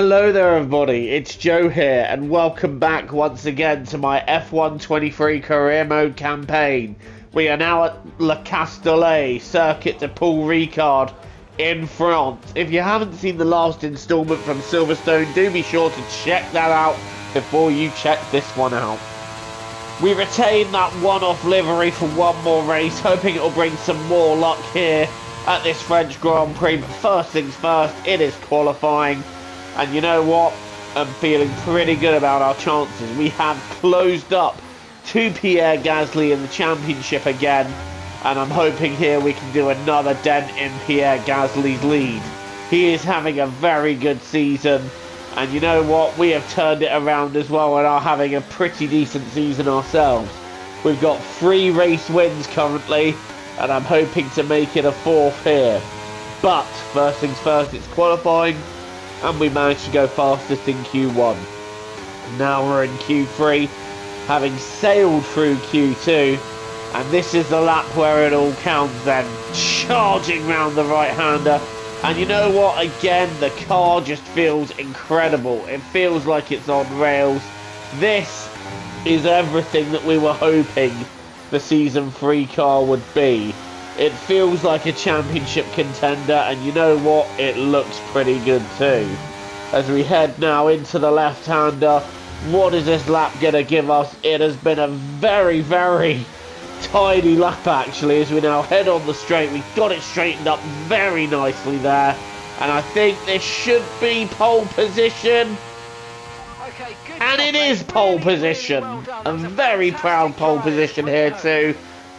Hello there everybody, it's Joe here and welcome back once again to my F1 23 career mode campaign. We are now at Le Castellet, Circuit de Paul Ricard in France. If you haven't seen the last installment from Silverstone, do be sure to check that out before you check this one out. We retain that one-off livery for one more race, hoping it will bring some more luck here at this French Grand Prix. But first things first, it is qualifying. And you know what? I'm feeling pretty good about our chances. We have closed up to Pierre Gasly in the championship again. And I'm hoping here we can do another dent in Pierre Gasly's lead. He is having a very good season. And you know what? We have turned it around as well and are having a pretty decent season ourselves. We've got 3 race wins currently. And I'm hoping to make it a 4th here. But first things first, it's qualifying. And we managed to go fastest in Q1. Now we're in Q3, having sailed through Q2, and this is the lap where it all counts then, charging round the right-hander. And you know what, again, the car just feels incredible. It feels like it's on rails. This is everything that we were hoping the Season 3 car would be. It feels like a championship contender, and you know what? It looks pretty good too. As we head now into the left-hander, what is this lap going to give us? It has been a very, very tidy lap actually, as we now head on the straight. We got it straightened up very nicely there, and I think this should be pole position. And it is pole position. A very proud pole position here too.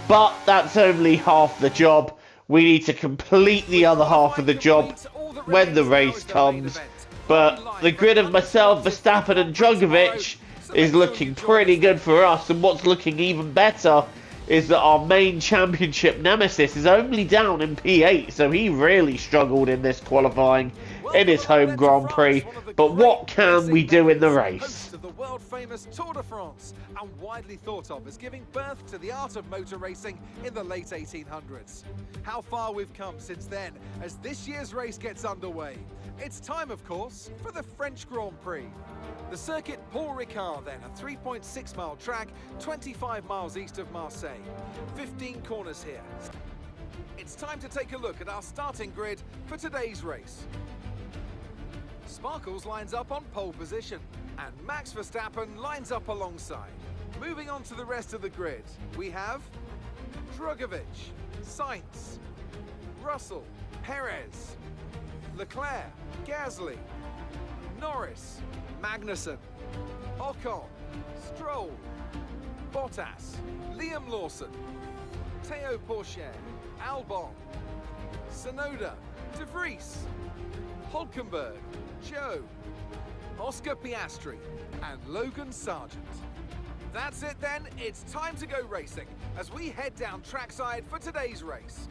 But that's only half the job. We need to complete the other half of the job when the race comes. But the grid of myself, Verstappen and Drugovich is looking pretty good for us. And what's looking even better is that our main championship nemesis is only down in P8. So he really struggled in this qualifying in his home Grand Prix. But what can we do in the race? The world-famous Tour de France, and widely thought of as giving birth to the art of motor racing in the late 1800s. How far we've come since then as this year's race gets underway. It's time, of course, for the French Grand Prix. The circuit Paul Ricard then, a 3.6-mile track, 25 miles east of Marseille. 15 corners here. It's time to take a look at our starting grid for today's race. Sparkles lines up on pole position, and Max Verstappen lines up alongside. Moving on to the rest of the grid, we have Drugovich, Sainz, Russell, Perez, Leclerc, Gasly, Norris, Magnussen, Ocon, Stroll, Bottas, Liam Lawson, Théo Pourchaire, Albon, Tsunoda, De Vries, Hulkenberg, Joe, Oscar Piastri, and Logan Sargent. That's it then, it's time to go racing as we head down trackside for today's race.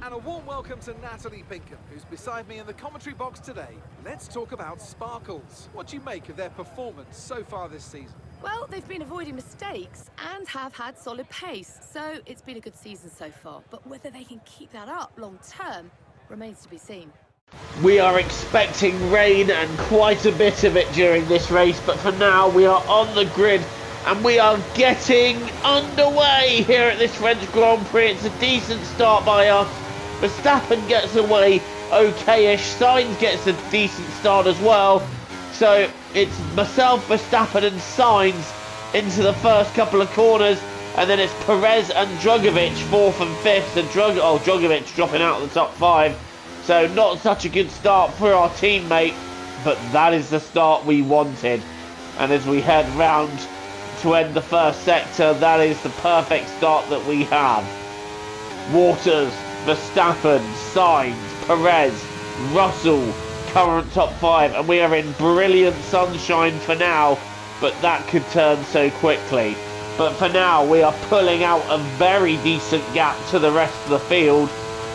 And a warm welcome to Natalie Pinkham, who's beside me in the commentary box today. Let's talk about Sparkles. What do you make of their performance so far this season? Well, they've been avoiding mistakes and have had solid pace, so it's been a good season so far. But whether they can keep that up long term remains to be seen. We are expecting rain and quite a bit of it during this race, but for now we are on the grid and we are getting underway here at this French Grand Prix. It's a decent start by us. Verstappen gets away okay-ish. Sainz gets a decent start as well. So it's myself, Verstappen and Sainz into the first couple of corners, and then it's Perez and Drugovich 4th and 5th, and Drugovich dropping out of the top 5. So not such a good start for our teammate, but that is the start we wanted. And as we head round to end the first sector, that is the perfect start that we have. Waters, Verstappen, Sainz, Perez, Russell, current top 5, and we are in brilliant sunshine for now, but that could turn so quickly. But for now, we are pulling out a very decent gap to the rest of the field,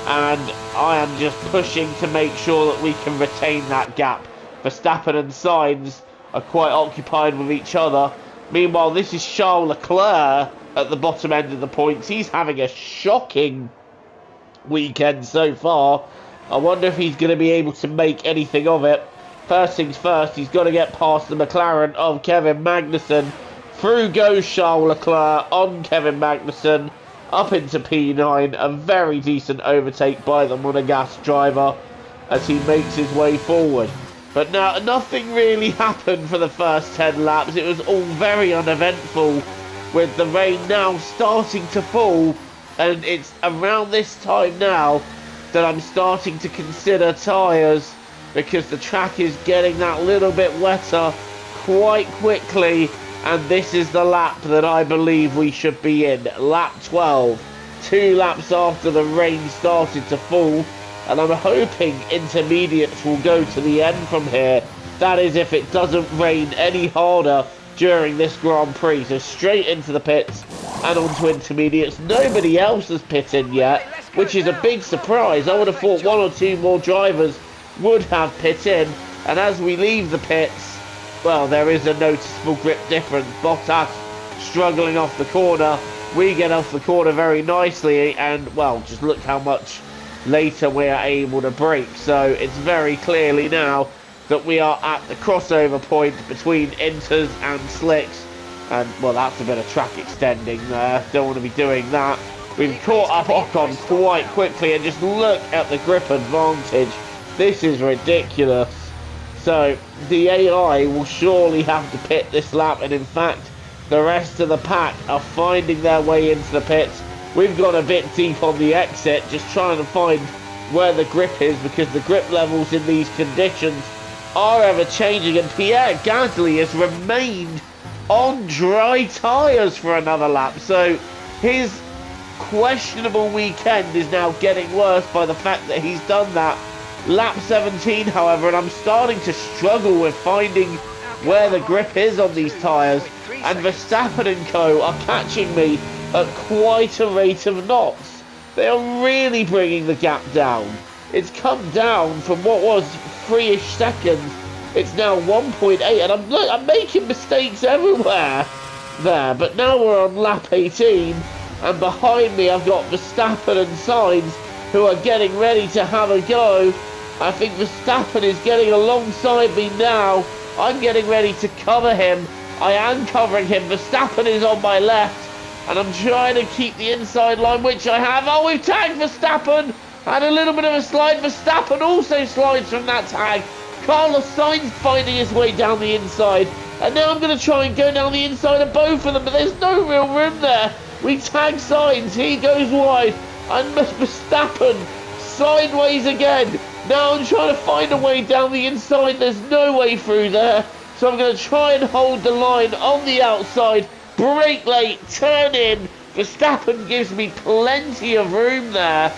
and I am just pushing to make sure that we can retain that gap. Verstappen and Sainz are quite occupied with each other. Meanwhile, this is Charles Leclerc at the bottom end of the points. He's having a shocking weekend so far. I wonder if he's going to be able to make anything of it. First things first, he's got to get past the McLaren of Kevin Magnussen. Through goes Charles Leclerc on Kevin Magnussen, up into P9. A very decent overtake by the Monegasque driver as he makes his way forward. But now, nothing really happened for the first 10 laps. It was all very uneventful, with the rain now starting to fall. And it's around this time now that I'm starting to consider tyres, because the track is getting that little bit wetter quite quickly. And this is the lap that I believe we should be in. Lap 12. 2 laps after the rain started to fall. And I'm hoping intermediates will go to the end from here. That is if it doesn't rain any harder during this Grand Prix. So straight into the pits and onto intermediates. Nobody else has pit in yet, which is a big surprise. I would have thought 1 or 2 more drivers would have pit in. And as we leave the pits, well, there is a noticeable grip difference. Bottas struggling off the corner. We get off the corner very nicely, and, well, just look how much later we are able to brake. So it's very clearly now that we are at the crossover point between Inters and Slicks. And, well, that's a bit of track extending there. Don't want to be doing that. We've caught up Ocon quite quickly, and just look at the grip advantage. This is ridiculous. So the AI will surely have to pit this lap, and in fact the rest of the pack are finding their way into the pits. We've got a bit deep on the exit, just trying to find where the grip is, because the grip levels in these conditions are ever changing, and Pierre Gasly has remained on dry tyres for another lap. So his questionable weekend is now getting worse by the fact that he's done that. Lap 17, however, and I'm starting to struggle with finding where the grip is on these tyres, and Verstappen and co are catching me at quite a rate of knots. They are really bringing the gap down. It's come down from what was 3-ish seconds. It's now 1.8, and I'm making mistakes everywhere there. But now we're on lap 18, and behind me I've got Verstappen and Sainz, who are getting ready to have a go. I think Verstappen is getting alongside me now. I'm getting ready to cover him. I am covering him. Verstappen is on my left, and I'm trying to keep the inside line, which I have. Oh, we've tagged Verstappen. Had a little bit of a slide. Verstappen also slides from that tag. Carlos Sainz finding his way down the inside. And now I'm going to try and go down the inside of both of them, but there's no real room there. We tag Sainz. He goes wide. And Verstappen sideways again. Now I'm trying to find a way down the inside. There's no way through there. So I'm going to try and hold the line on the outside. Brake late, turn in. Verstappen gives me plenty of room there.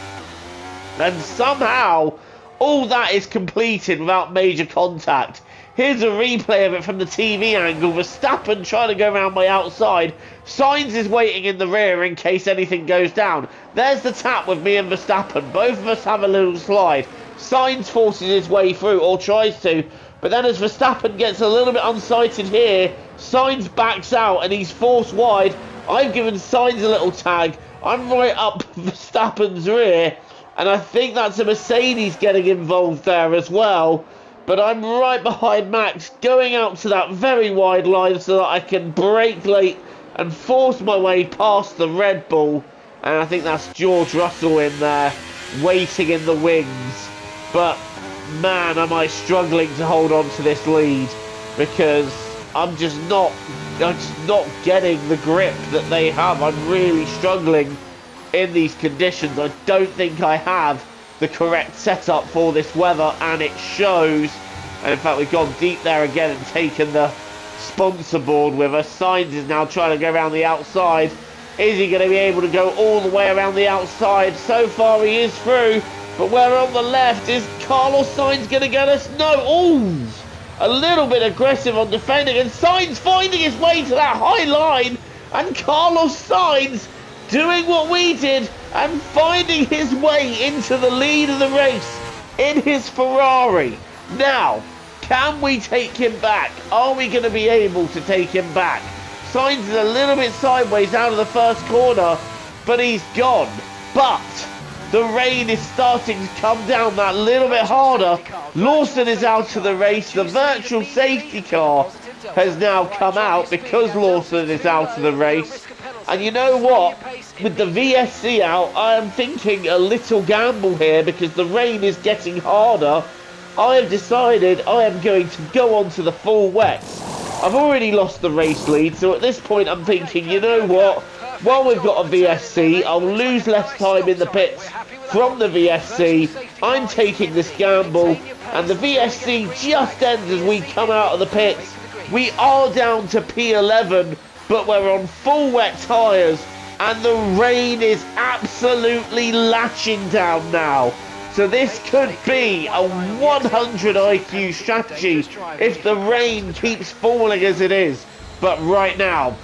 And somehow all that is completed without major contact. Here's a replay of it from the TV angle. Verstappen trying to go around my outside. Sainz is waiting in the rear in case anything goes down. There's the tap with me and Verstappen. Both of us have a little slide. Sainz forces his way through, or tries to. But then as Verstappen gets a little bit unsighted here, Sainz backs out and he's forced wide. I've given Sainz a little tag. I'm right up Verstappen's rear. And I think that's a Mercedes getting involved there as well. But I'm right behind Max, going out to that very wide line so that I can brake late and force my way past the Red Bull. And I think that's George Russell in there, waiting in the wings. But, man, am I struggling to hold on to this lead, because I'm just not getting the grip that they have. I'm really struggling in these conditions. I don't think I have the correct setup for this weather, and it shows. And in fact, we've gone deep there again and taken the sponsor board with us. Sainz is now trying to go around the outside. Is he going to be able to go all the way around the outside? So far he is through, but where on the left is Carlos Sainz going to get us? No. Ooh, a little bit aggressive on defending, and Sainz finding his way to that high line, and Carlos Sainz doing what we did and finding his way into the lead of the race in his Ferrari. Now, can we take him back? Are we going to be able to take him back? Sainz is a little bit sideways out of the first corner, but he's gone. But The rain is starting to come down that little bit harder. Lawson is out of the race. The virtual safety car has now come out because Lawson is out of the race. And you know what? With the VSC out, I am thinking a little gamble here because the rain is getting harder. I have decided I am going to go on to the full wets. I've already lost the race lead, so at this point I'm thinking, you know what? While we've got a VSC, I'll lose less time in the pits from the VSC. I'm taking this gamble, and the VSC just ends as we come out of the pits. We are down to P11, but we're on full wet tyres, and the rain is absolutely lashing down now. So this could be a 100 IQ strategy if the rain keeps falling as it is. But right now,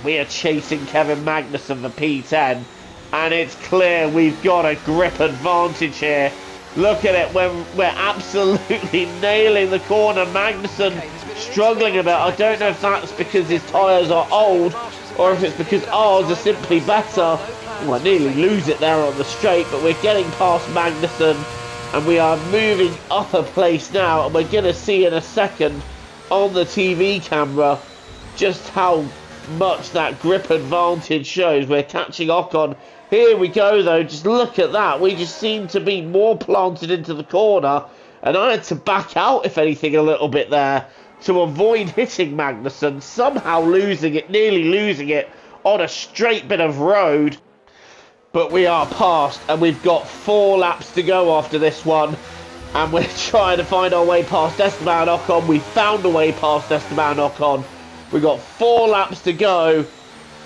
we are chasing Kevin Magnussen for P10, and it's clear we've got a grip advantage here. Look at it, we're absolutely nailing the corner. Magnussen struggling a bit. I don't know if that's because his tyres are old or if it's because ours are simply better. Well, I nearly lose it there on the straight, but we're getting past Magnussen and we are moving up a place now, and we're going to see in a second on the TV camera just how much that grip advantage shows. We're catching Ocon. Here we go though, just look at that. We just seem to be more planted into the corner, and I had to back out, if anything, a little bit there to avoid hitting Magnussen, somehow losing it, nearly losing it on a straight bit of road. But we are past, and we've got 4 laps to go after this one, and we're trying to find our way past Esteban Ocon. We found a way past Esteban Ocon. We've got 4 laps to go,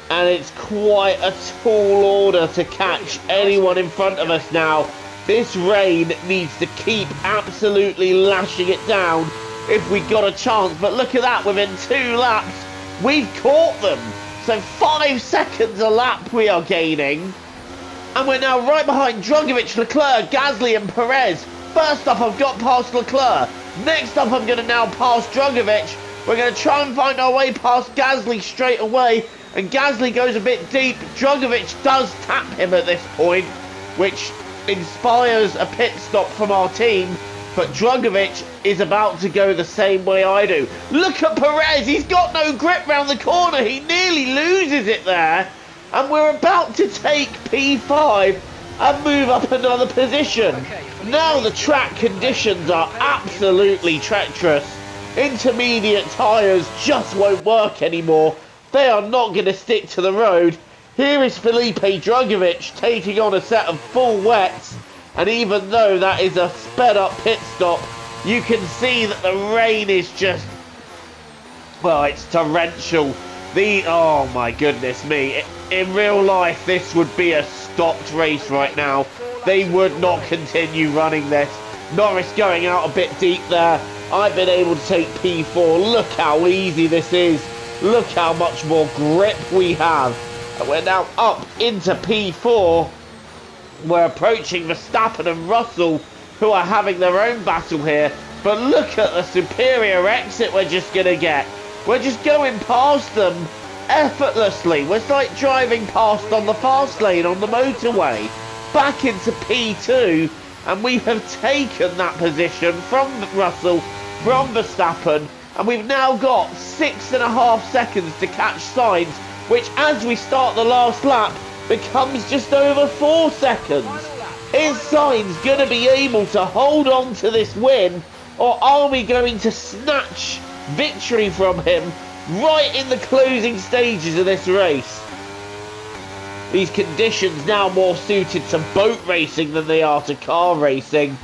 and it's quite a tall order to catch anyone in front of us now. This rain needs to keep absolutely lashing it down if we got a chance. But look at that, within 2 laps, we've caught them. So 5 seconds a lap we are gaining. And we're now right behind Drugovich, Leclerc, Gasly and Perez. First up, I've got past Leclerc. Next up, I'm going to now pass Drugovich. We're going to try and find our way past Gasly straight away. And Gasly goes a bit deep. Drugovich does tap him at this point, which inspires a pit stop from our team. But Drugovich is about to go the same way I do. Look at Perez. He's got no grip round the corner. He nearly loses it there. And we're about to take P5 and move up another position. Now the track conditions are absolutely treacherous. Intermediate tyres just won't work anymore. They are not going to stick to the road. Here is Felipe Drugovich taking on a set of full wets. And even though that is a sped up pit stop, you can see that the rain is just, well, it's torrential. Oh my goodness me. In real life, this would be a stopped race right now. They would not continue running this. Norris going out a bit deep there. I've been able to take P4. Look how easy this is. Look how much more grip we have. And we're now up into P4. We're approaching Verstappen and Russell, who are having their own battle here. But look at the superior exit we're just going to get. We're just going past them effortlessly. We're like driving past on the fast lane on the motorway. Back into P2, and we have taken that position from Russell, from Verstappen, and we've now got 6.5 seconds to catch Sainz, which as we start the last lap becomes just over 4 seconds. Is Sainz going to be able to hold on to this win, or are we going to snatch victory from him right in the closing stages of this race? These conditions now more suited to boat racing than they are to car racing.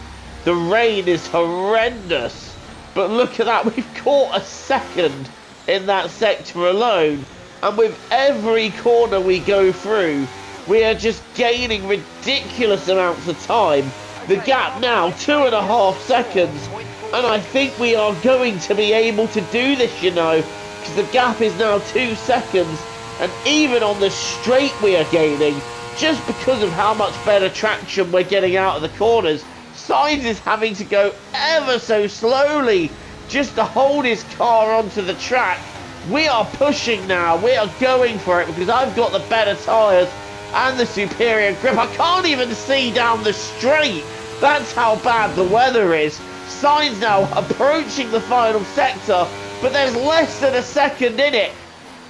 The rain is horrendous, but look at that, we've caught a second in that sector alone, and with every corner we go through, we are just gaining ridiculous amounts of time. The gap now 2.5 seconds, and I think we are going to be able to do this, you know, because the gap is now 2 seconds, and even on the straight we are gaining, just because of how much better traction we're getting out of the corners. Sainz is having to go ever so slowly just to hold his car onto the track. We are pushing now, we are going for it because I've got the better tyres, and the superior grip. I can't even see down the straight. That's how bad the weather is. Sainz now approaching the final sector, but there's less than a second in it.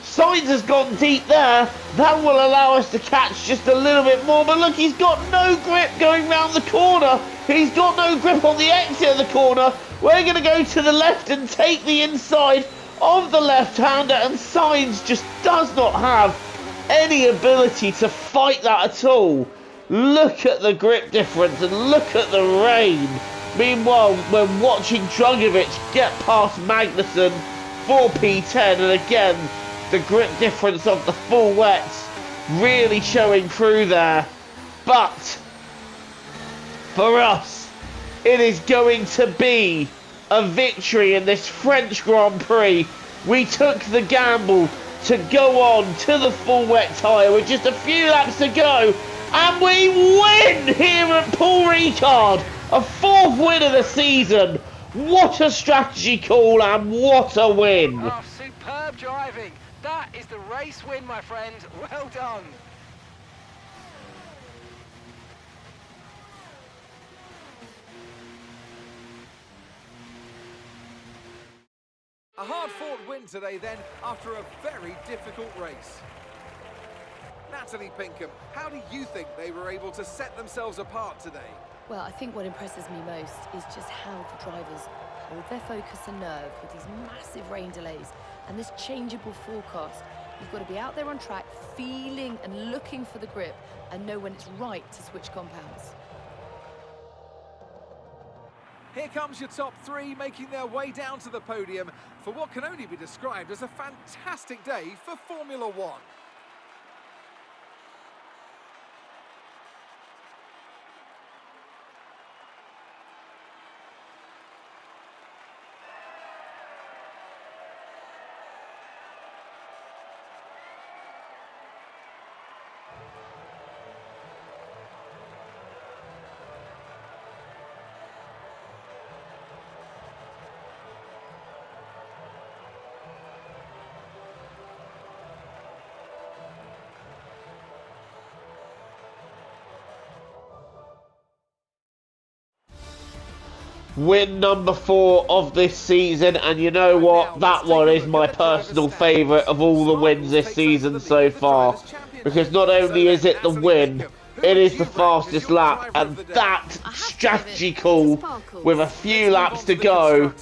Sainz has gone deep there. That will allow us to catch just a little bit more. But look, he's got no grip going round the corner. He's got no grip on the exit of the corner. We're going to go to the left and take the inside of the left-hander. And Sainz just does not have any ability to fight that at all. Look at the grip difference and look at the rain. Meanwhile, we're watching Drugovich get past Magnussen for P10. And again, the grip difference of the full wets really showing through there. But for us, it is going to be a victory in this French Grand Prix. We took the gamble to go on to the full wet tyre with just a few laps to go, and we win here at Paul Ricard. A fourth win of the season. What a strategy call and what a win. Oh, superb driving. That is the race win, my friend. Well done. A hard-fought win today then, after a very difficult race. Natalie Pinkham, how do you think they were able to set themselves apart today? Well, I think what impresses me most is just how the drivers hold their focus and nerve with these massive rain delays and this changeable forecast. You've got to be out there on track, feeling and looking for the grip and know when it's right to switch compounds. Here comes your top three making their way down to the podium for what can only be described as a fantastic day for Formula One. Win number 4 of this season, and you know what, that one is my personal favourite of all the wins this season so far, because not only is it the win, it is the fastest lap, and that strategy call with a few laps to go,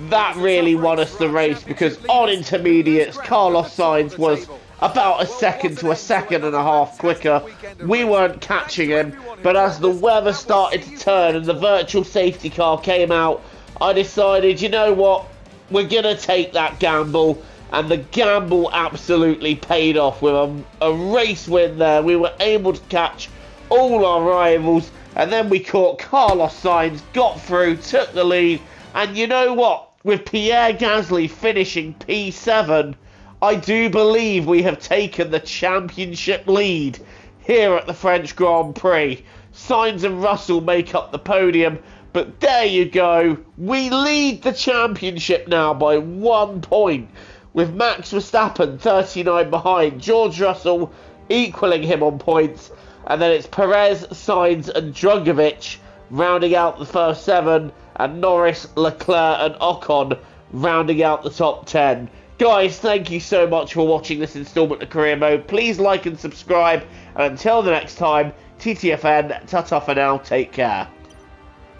that really won us the race, because on intermediates Carlos Sainz was about a second to a second and a half quicker. We weren't catching him, but as the weather started to turn and the virtual safety car came out, I decided, you know what, we're going to take that gamble, and the gamble absolutely paid off with a race win there. We were able to catch all our rivals, and then we caught Carlos Sainz, got through, took the lead, and you know what, with Pierre Gasly finishing P7, I do believe we have taken the championship lead here at the French Grand Prix. Sainz and Russell make up the podium, but there you go. We lead the championship now by 1 point, with Max Verstappen 39 behind, George Russell equaling him on points, and then it's Perez, Sainz and Drugovich rounding out the first 7, and Norris, Leclerc and Ocon rounding out the top 10. Guys, thank you so much for watching this instalment of Career Mode. Please like and subscribe. And until the next time, TTFN, ta-ta for now, take care.